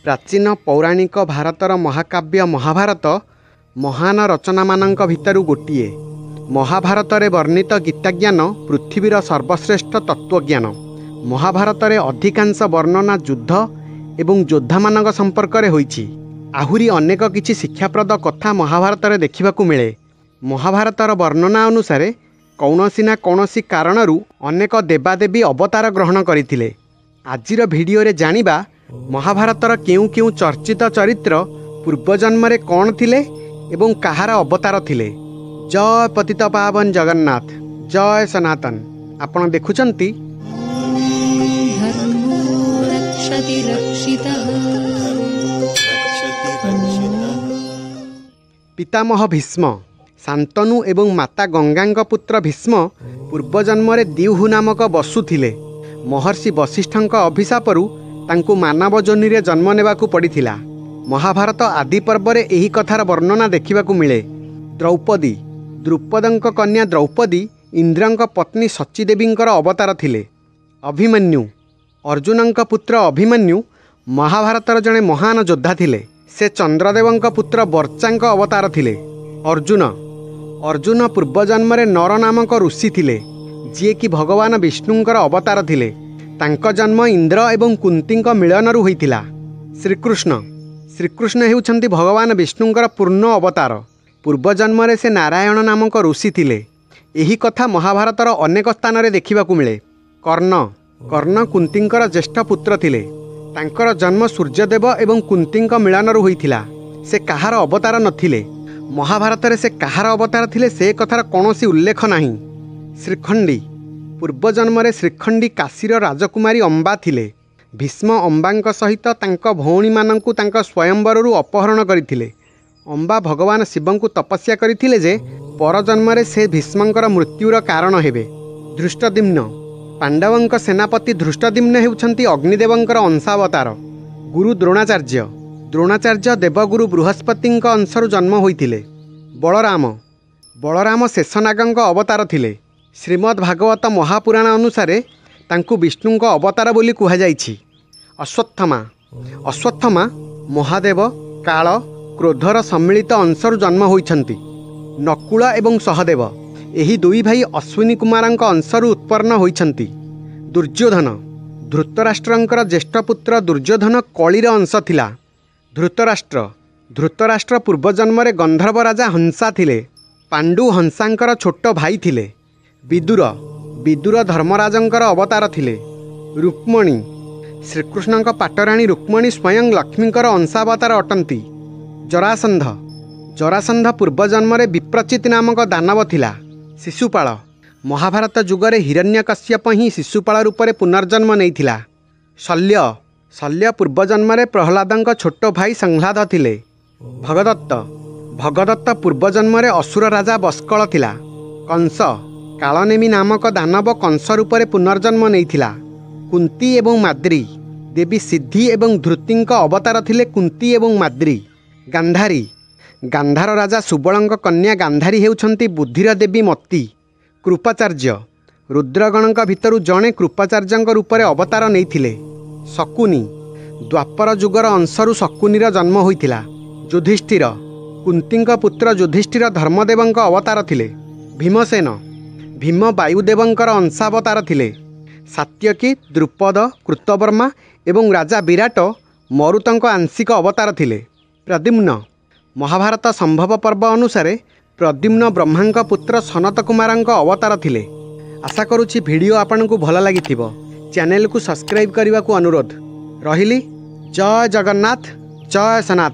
प्राचीन पौराणिक भारतर महाकाव्य महाभारत महान रचनामानंक भितरु गोटिए। महाभारत रे वर्णित गीताज्ञान पृथ्वीर सर्वश्रेष्ठ तत्वज्ञान। महाभारत रे अधिकांश वर्णना युद्ध एवं योद्धामानंक संपर्क रे होईछि। आहुरी अनेक किछि शिक्षाप्रद कथा महाभारत रे देखिबाकू मिले। महाभारतर वर्णना अनुसारे कौनसी ना कौनसी कारणरू अनेक देवादेवी अवतार ग्रहण करथिले। आजिर भिडियो रे जानिबा महाभारतर केउ केउ चर्चित चरित्र पूर्वजन्म रे कौन थिले एवं कहार अवतार थिले। जय पतित पावन जगन्नाथ, जय सनातन। आपण देखुचंती पितामह भीष्म शांतनु एवं माता गंगांग पुत्र भीष्म पूर्वजन्म रे द्यूहु नामक वसु थिले। महर्षि वशिष्ठंक अभिशापरू तांकु मानव जोनि रे जन्म नेबाकू पड़िथिला। महाभारत आदि पर्व रे एही कथार वर्णना देखिबाकू मिले। द्रौपदी द्रुपदंक कन्या द्रौपदी इंद्रंक पत्नी सचीदेवींकर अवतार थिले। अभिमन्यु अर्जुनंक पुत्र अभिमन्यु महाभारतर जड़े महान योद्धा थिले। से चंद्रदेवंक पुत्र वर्चांक अवतार थिले। अर्जुन पूर्वजन्म रे नर नामक ऋषि थिले, जी कि भगवान विष्णुंकर अवतार थिले। तांक जन्म इंद्र एवं कुंतींक मिलनरू होइतिला। श्रीकृष्ण हेउछंती भगवान विष्णुंकर पूर्ण अवतार। पूर्वजन्म रे से नारायण नामक ऋषि थिले। एही कथा महाभारतर अनेक स्थान रे देखिबाकू मिले। कर्ण कुंतींकर ज्येष्ठ पुत्र थिले। तांकर जन्म सूर्यदेव एवं कुंतींक मिलनरू होइतिला। से कहार अवतार नथिले। महाभारत रे से कहार अवतार थिले से कथार कौनसी उल्लेख नाही। श्रीखंडी पूर्वजन्म रे श्रीखंडी काशीर राजकुमारी अंबा थिले। भीष्म अंबांक सहित तांक भौणी मानंकु तांक स्वयंवररू अपहरण करथिले। अंबा भगवान शिवंकु तपस्या करथिले जे परजन्म रे से भीष्मंकर मृत्युर कारण हेबे। धृष्टद्युम्न पांडवंक सेनापति धृष्टद्युम्न हेउछंती अग्निदेवंकर अंशावतार। गुरु द्रोणाचार्य देवगुरु बृहस्पतिंक अंशरू जन्म होइथिले। बलराम शेषनागंक अवतार थिले। श्रीमद् भागवत महापुराण अनुसारे तांकु विष्णुंक अवतार बोली कुहा जाइछि। अश्वत्थमा महादेव काल क्रोधर सम्मिलित अंशरू जन्म होइछंती। नकुल एवं सहदेव एही दुई भाई अश्विनी कुमारंक अंशरू उत्पन्न होइछंती। दुर्योधन धृतराष्ट्रंकर ज्येष्ठ पुत्र दुर्योधन कलिर अंश थिला। धृतराष्ट्र पूर्वजन्म रे गंधर्व राजा हंसा थिले। पांडु हंसांकर छोट भाई थिले। विदुर धर्मराजंकर अवतार थिले। रुक्मणी श्रीकृष्णंक पाटराणी रुक्मणी स्वयं लक्ष्मींकर अंशावतार अटंती। जरासंध पूर्वजन्म रे विप्रचित नामक दानव थिला। शिशुपाल महाभारत जुगरे हिरण्यकश्यप ही शिशुपाल रूप में पुनर्जन्म नैथिला। शल्य पूर्वजन्म रे प्रहलादंक छोट भाई संह्लाद थिले। भगदत्त पूर्वजन्म रे असुर राजा बस्कल थिला। कंस कालनेमी नामक दानव कंस रूप में पुनर्जन्म नैथिला। कुंती एवं माद्री देवी सिद्धि एवं धृतिंक अवतार थिले। कुंती एवं माद्री गांधार राजा सुबलंक कन्या गांधारी हेउछंती बुद्धिर देवी मती। कृपाचार्य रुद्रगणंक भितरु जणे कृपाचार्यंक रूप में अवतार नैथिले। शकुनी द्वापर जुगर अंशरू शकुनीर जन्म होइथिला। युधिष्ठिर कुंतींक पुत्र युधिष्ठिर धर्मदेवंक अवतार थिले। भीम वायुदेवंकर अंशावतार थिले। सात्यकी द्रुपद कृतवर्मा एवं राजा विराट मरुतंक आंशिक अवतार थिले। प्रद्युम्न महाभारत संभव पर्व अनुसारे प्रद्युम्न ब्रह्मांक पुत्र सनत कुमारंक अवतार थिले। आशा करुछि भिडियो आपनकु भल लागिथिबो। चैनल को सब्सक्राइब करने को अनुरोध रहिली। जय जगन्नाथ, जय सनातन।